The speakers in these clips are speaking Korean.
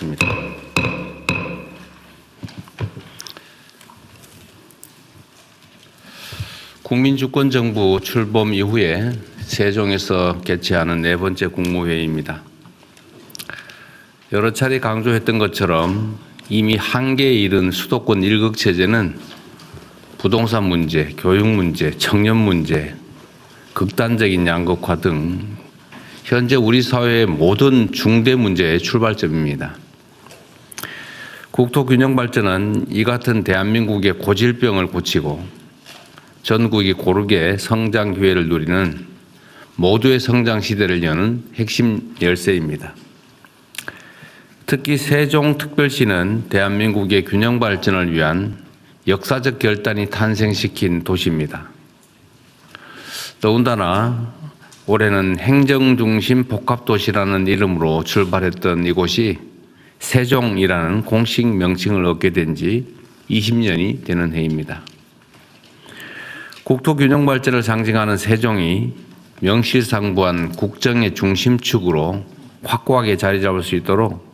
하겠습니다. 국민주권정부 출범 이후에 세종에서 개최하는 네 번째 국무회의입니다. 여러 차례 강조했던 것처럼 이미 한계에 이른 수도권 일극체제는 부동산 문제, 교육 문제, 청년 문제, 극단적인 양극화 등 현재 우리 사회의 모든 중대 문제의 출발점입니다. 국토균형 발전은 이 같은 대한민국의 고질병을 고치고 전국이 고르게 성장 기회를 누리는 모두의 성장 시대를 여는 핵심 열쇠입니다. 특히 세종특별시는 대한민국의 균형 발전을 위한 역사적 결단이 탄생시킨 도시입니다. 더군다나 올해는 행정중심 복합도시라는 이름으로 출발했던 이곳이 세종이라는 공식 명칭을 얻게 된 지 20년이 되는 해입니다. 국토균형 발전을 상징하는 세종이 명실상부한 국정의 중심축으로 확고하게 자리 잡을 수 있도록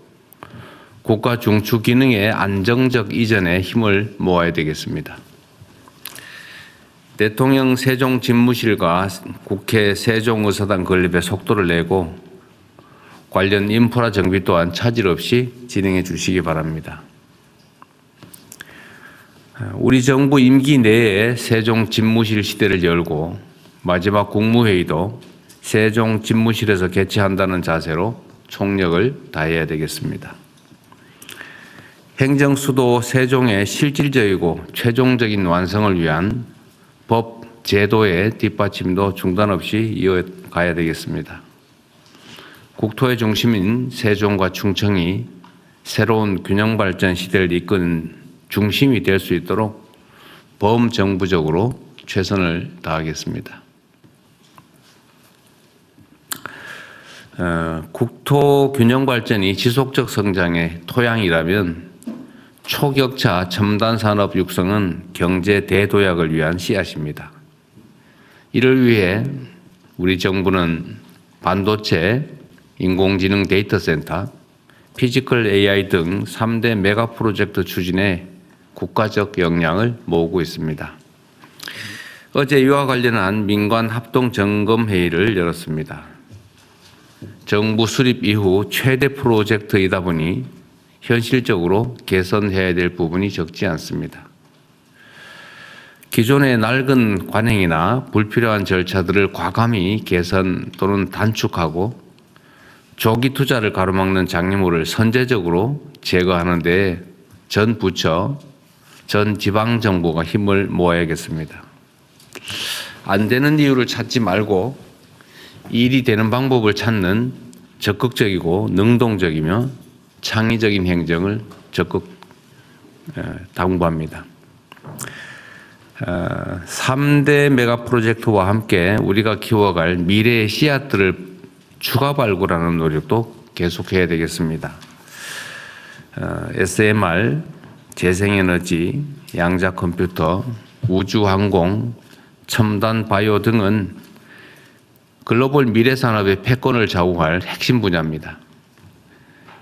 국가 중추 기능의 안정적 이전에 힘을 모아야 되겠습니다. 대통령 세종집무실과 국회 세종의사당 건립에 속도를 내고 관련 인프라 정비 또한 차질 없이 진행해 주시기 바랍니다. 우리 정부 임기 내에 세종집무실 시대를 열고 마지막 국무회의도 세종집무실에서 개최한다는 자세로 총력을 다해야 되겠습니다. 행정수도 세종의 실질적이고 최종적인 완성을 위한 법, 제도의 뒷받침도 중단 없이 이어가야 되겠습니다. 국토의 중심인 세종과 충청이 새로운 균형 발전 시대를 이끄는 중심이 될 수 있도록 범정부적으로 최선을 다하겠습니다. 국토 균형 발전이 지속적 성장의 토양이라면 초격차 첨단 산업 육성은 경제 대도약을 위한 씨앗입니다. 이를 위해 우리 정부는 반도체, 인공지능 데이터 센터, 피지컬 AI 등 3대 메가 프로젝트 추진에 국가적 역량을 모으고 있습니다. 어제 이와 관련한 민관 합동 점검 회의를 열었습니다. 정부 수립 이후 최대 프로젝트이다 보니 현실적으로 개선해야 될 부분이 적지 않습니다. 기존의 낡은 관행이나 불필요한 절차들을 과감히 개선 또는 단축하고 조기 투자를 가로막는 장애물을 선제적으로 제거하는 데 전 부처, 전 지방정부가 힘을 모아야겠습니다. 안 되는 이유를 찾지 말고 일이 되는 방법을 찾는 적극적이고 능동적이며 창의적인 행정을 적극 당부합니다. 3대 메가 프로젝트와 함께 우리가 키워갈 미래의 씨앗들을 추가 발굴하는 노력도 계속해야 되겠습니다. SMR, 재생에너지, 양자 컴퓨터, 우주항공, 첨단 바이오 등은 글로벌 미래 산업의 패권을 좌우할 핵심 분야입니다.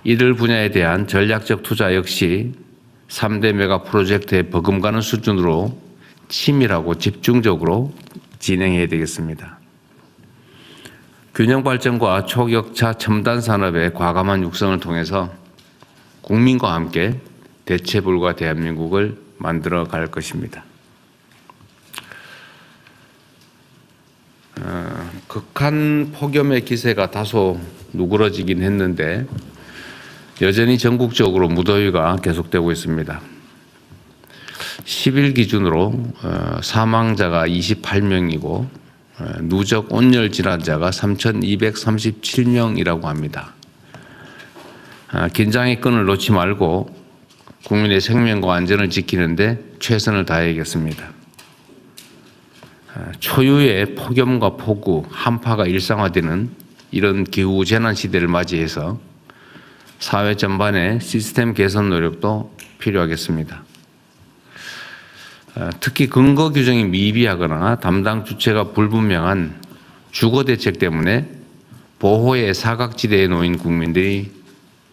이들 분야에 대한 전략적 투자 역시 3대 메가 프로젝트에 버금가는 수준으로 치밀하고 집중적으로 진행해야 되겠습니다. 균형 발전과 초격차 첨단 산업의 과감한 육성을 통해서 국민과 함께 대체 불가 대한민국을 만들어 갈 것입니다. 극한 폭염의 기세가 다소 누그러지긴 했는데 여전히 전국적으로 무더위가 계속되고 있습니다. 10일 기준으로 사망자가 28명이고 누적 온열 질환자가 3,237명이라고 합니다. 긴장의 끈을 놓지 말고 국민의 생명과 안전을 지키는데 최선을 다해야겠습니다. 초유의 폭염과 폭우, 한파가 일상화되는 이런 기후 재난 시대를 맞이해서 사회 전반의 시스템 개선 노력도 필요하겠습니다. 특히 근거 규정이 미비하거나 담당 주체가 불분명한 주거 대책 때문에 보호의 사각지대에 놓인 국민들이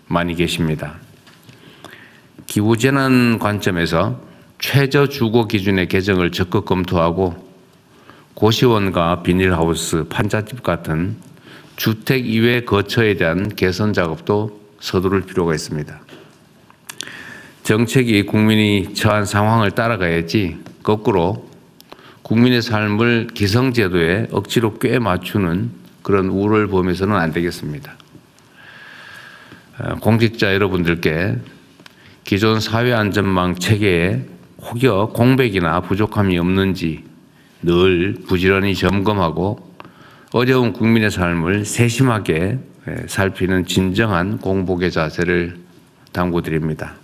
많이 계십니다. 기후재난 관점에서 최저 주거 기준의 개정을 적극 검토하고 고시원과 비닐하우스, 판잣집 같은 주택 이외 거처에 대한 개선 작업도 서두를 필요가 있습니다. 정책이 국민이 처한 상황을 따라가야지 거꾸로 국민의 삶을 기성제도에 억지로 꽤 맞추는 그런 우를 범해서는 안 되겠습니다. 공직자 여러분들께 기존 사회안전망 체계에 혹여 공백이나 부족함이 없는지 늘 부지런히 점검하고 어려운 국민의 삶을 세심하게 살피는 진정한 공복의 자세를 당부드립니다.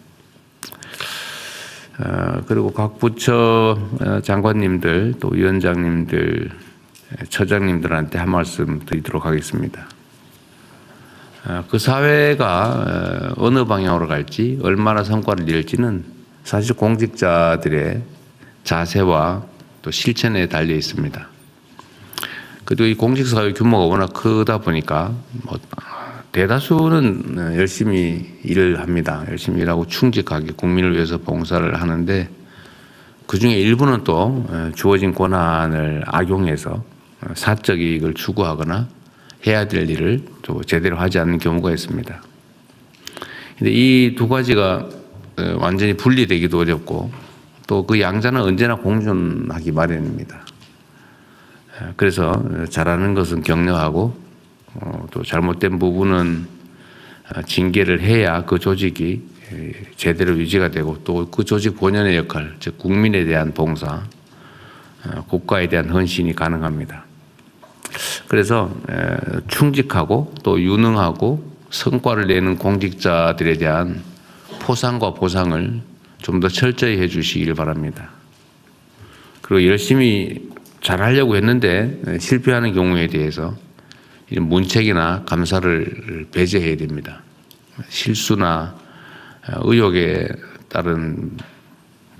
그리고 각 부처 장관님들 또 위원장님들 처장님들한테 한 말씀 드리도록 하겠습니다. 그 사회가 어느 방향으로 갈지 얼마나 성과를 낼지는 사실 공직자들의 자세와 또 실천에 달려 있습니다. 그래도 이 공직사회 규모가 워낙 크다 보니까 대다수는 열심히 일을 합니다. 열심히 일하고 충직하게 국민을 위해서 봉사를 하는데 그중에 일부는 또 주어진 권한을 악용해서 사적 이익을 추구하거나 해야 될 일을 또 제대로 하지 않는 경우가 있습니다. 근데 이 두 가지가 완전히 분리되기도 어렵고 또 그 양자는 언제나 공존하기 마련입니다. 그래서 잘하는 것은 격려하고 또 잘못된 부분은 징계를 해야 그 조직이 제대로 유지가 되고 또 그 조직 본연의 역할, 즉 국민에 대한 봉사, 국가에 대한 헌신이 가능합니다. 그래서 충직하고 또 유능하고 성과를 내는 공직자들에 대한 포상과 보상을 좀 더 철저히 해 주시길 바랍니다. 그리고 열심히 잘하려고 했는데 실패하는 경우에 대해서 문책이나 감사를 배제해야 됩니다. 실수나 의혹에 따른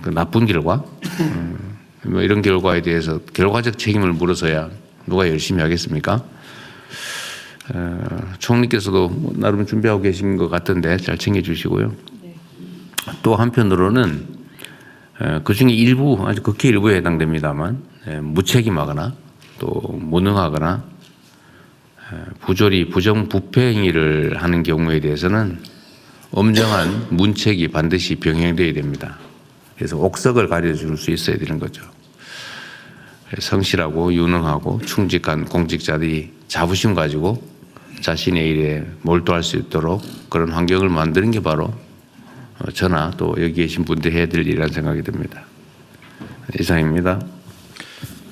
그 나쁜 결과, 이런 결과에 대해서 결과적 책임을 물어서야 누가 열심히 하겠습니까? 총리께서도 나름 준비하고 계신 것 같은데 잘 챙겨주시고요. 네. 또 한편으로는 그 중에 일부, 아주 극히 일부에 해당됩니다만 무책임하거나 또 무능하거나 부조리, 부정부패 행위를 하는 경우에 대해서는 엄정한 문책이 반드시 병행되어야 됩니다. 그래서 옥석을 가려줄 수 있어야 되는 거죠. 성실하고 유능하고 충직한 공직자들이 자부심 가지고 자신의 일에 몰두할 수 있도록 그런 환경을 만드는 게 바로 저나 또 여기 계신 분들이 해야 될 일이라는 생각이 듭니다. 이상입니다.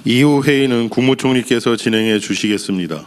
이후 회의는 국무총리께서 진행해 주시겠습니다.